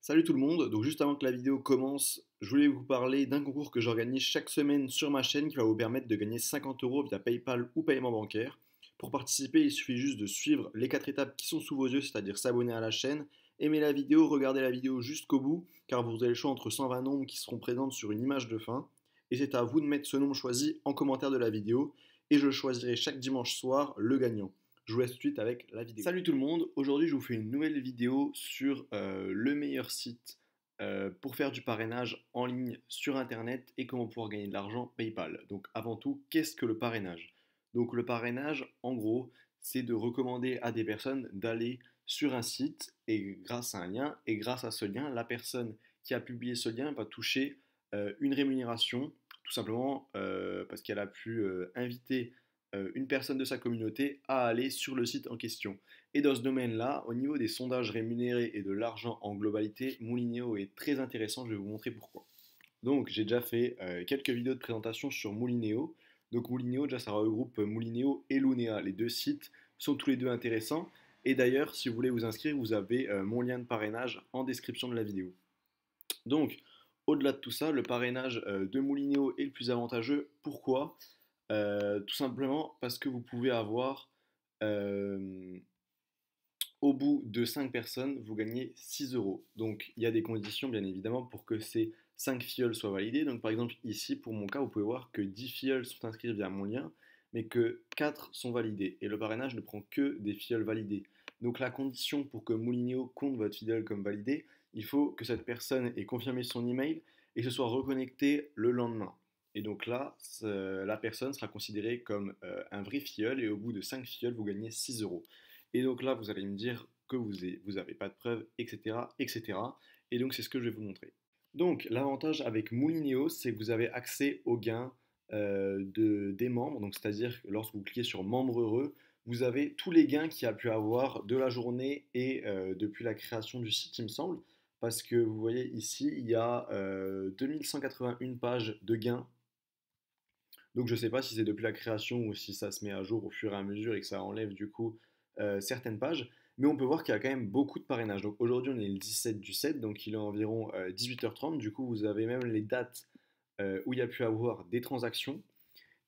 Salut tout le monde, donc juste avant que la vidéo commence, je voulais vous parler d'un concours que j'organise chaque semaine sur ma chaîne qui va vous permettre de gagner 50 euros via PayPal ou paiement bancaire. Pour participer, il suffit juste de suivre les 4 étapes qui sont sous vos yeux, c'est-à-dire s'abonner à la chaîne, aimer la vidéo, regarder la vidéo jusqu'au bout, car vous avez le choix entre 120 nombres qui seront présentes sur une image de fin, et c'est à vous de mettre ce nombre choisi en commentaire de la vidéo, et je choisirai chaque dimanche soir le gagnant. Je vous laisse tout de suite avec la vidéo. Salut tout le monde, aujourd'hui je vous fais une nouvelle vidéo sur le meilleur site pour faire du parrainage en ligne sur internet et comment pouvoir gagner de l'argent PayPal. Donc avant tout, qu'est-ce que le parrainage? Donc le parrainage, en gros, c'est de recommander à des personnes d'aller sur un site et grâce à un lien, et grâce à ce lien, la personne qui a publié ce lien va toucher une rémunération, tout simplement parce qu'elle a pu inviter une personne de sa communauté à aller sur le site en question. Et dans ce domaine-là, au niveau des sondages rémunérés et de l'argent en globalité, Moulineo est très intéressant, je vais vous montrer pourquoi. Donc j'ai déjà fait quelques vidéos de présentation sur Moulineo. Donc Moulineo, déjà ça regroupe Moulineo et Lunea. Les deux sites sont tous les deux intéressants. Et d'ailleurs, si vous voulez vous inscrire, vous avez mon lien de parrainage en description de la vidéo. Donc, au-delà de tout ça, le parrainage de Moulineo est le plus avantageux. Pourquoi? Tout simplement parce que vous pouvez avoir, euh, au bout de 5 personnes, vous gagnez 6 euros. Donc il y a des conditions bien évidemment pour que ces 5 filleuls soient validés. Donc par exemple ici, pour mon cas, vous pouvez voir que 10 filleuls sont inscrits via mon lien, mais que 4 sont validés. Et le parrainage ne prend que des filleuls validés. Donc la condition pour que Moulineo compte votre filleul comme validé, il faut que cette personne ait confirmé son email et se soit reconnectée le lendemain. Et donc là, la personne sera considérée comme un vrai filleul et au bout de 5 filleuls, vous gagnez 6 euros. Et donc là, vous allez me dire que vous n'avez pas de preuves, etc., etc. Et donc c'est ce que je vais vous montrer. Donc l'avantage avec Moulineo, c'est que vous avez accès aux gains des membres. Donc c'est-à-dire que lorsque vous cliquez sur membres heureux, vous avez tous les gains qu'il y a pu avoir de la journée et depuis la création du site, il me semble. Parce que vous voyez ici, il y a 2181 pages de gains. Donc je ne sais pas si c'est depuis la création ou si ça se met à jour au fur et à mesure et que ça enlève du coup certaines pages. Mais on peut voir qu'il y a quand même beaucoup de parrainage. Donc aujourd'hui on est le 17 du 7, donc il est environ 18h30. Du coup vous avez même les dates où il y a pu avoir des transactions.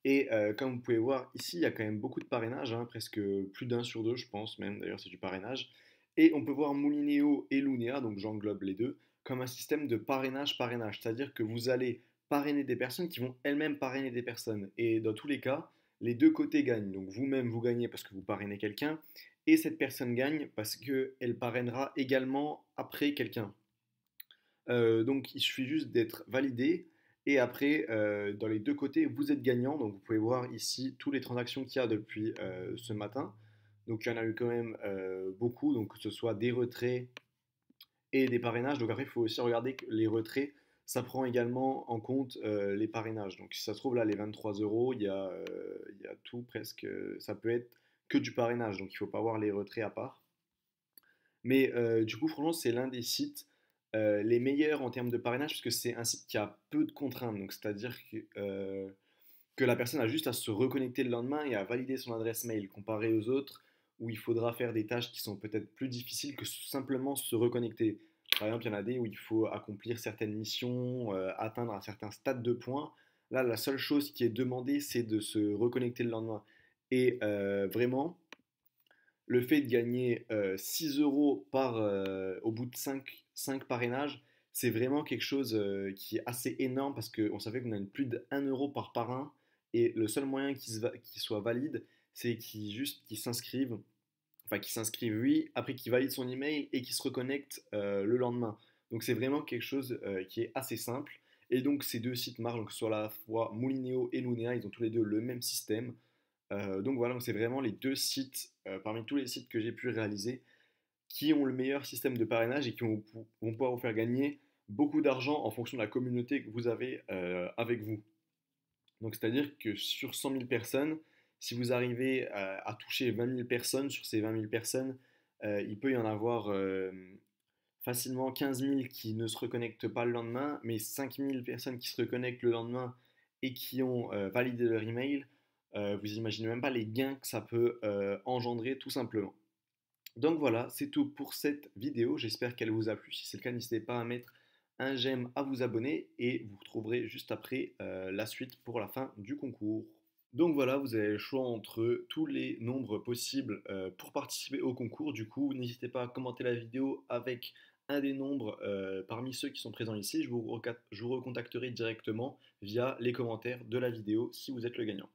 Et comme vous pouvez voir ici, il y a quand même beaucoup de parrainage, hein, presque plus d'un sur deux je pense même, d'ailleurs c'est du parrainage. Et on peut voir Moulineo et Lunea, donc j'englobe les deux, comme un système de parrainage-parrainage. C'est-à-dire que vous allez parrainer des personnes qui vont elles-mêmes parrainer des personnes. Et dans tous les cas, les deux côtés gagnent. Donc vous-même, vous gagnez parce que vous parrainez quelqu'un, et cette personne gagne parce qu'elle parrainera également après quelqu'un. Donc il suffit juste d'être validé. Et après, dans les deux côtés, vous êtes gagnant. Donc vous pouvez voir ici toutes les transactions qu'il y a depuis ce matin. Donc il y en a eu quand même beaucoup, donc que ce soit des retraits et des parrainages. Donc après, il faut aussi regarder que les retraits, ça prend également en compte les parrainages. Donc si ça se trouve là, les 23 euros, il y a tout presque. Ça peut être que du parrainage. Donc il ne faut pas voir les retraits à part. Mais du coup, franchement, c'est l'un des sites les meilleurs en termes de parrainage parce que c'est un site qui a peu de contraintes. Donc c'est-à-dire que la personne a juste à se reconnecter le lendemain et à valider son adresse mail comparé aux autres où il faudra faire des tâches qui sont peut-être plus difficiles que simplement se reconnecter. Par exemple, il y en a des où il faut accomplir certaines missions, atteindre un certain stade de points. Là, la seule chose qui est demandée, c'est de se reconnecter le lendemain. Et vraiment, le fait de gagner 6 euros au bout de 5 parrainages, c'est vraiment quelque chose qui est assez énorme parce qu'on savait qu'on a plus de 1 euro par parrain et le seul moyen qu'il soit valide, c'est qu'il s'inscrive, enfin qu'il s'inscrive oui, après qu'il valide son email et qu'il se reconnecte le lendemain. Donc c'est vraiment quelque chose qui est assez simple. Et donc ces deux sites marchent, donc sur la fois Moulineo et Lunea, ils ont tous les deux le même système. Donc voilà, c'est vraiment les deux sites, parmi tous les sites que j'ai pu réaliser, qui ont le meilleur système de parrainage et qui vont pouvoir vous faire gagner beaucoup d'argent en fonction de la communauté que vous avez avec vous. Donc c'est-à-dire que sur 100 000 personnes, si vous arrivez à toucher 20 000 personnes, sur ces 20 000 personnes, il peut y en avoir facilement 15 000 qui ne se reconnectent pas le lendemain, mais 5 000 personnes qui se reconnectent le lendemain et qui ont validé leur email, vous imaginez même pas les gains que ça peut engendrer tout simplement. Donc voilà, c'est tout pour cette vidéo. J'espère qu'elle vous a plu. Si c'est le cas, n'hésitez pas à mettre un j'aime, à vous abonner et vous retrouverez juste après la suite pour la fin du concours. Donc voilà, vous avez le choix entre tous les nombres possibles pour participer au concours. Du coup, n'hésitez pas à commenter la vidéo avec un des nombres parmi ceux qui sont présents ici. Je vous recontacterai directement via les commentaires de la vidéo si vous êtes le gagnant.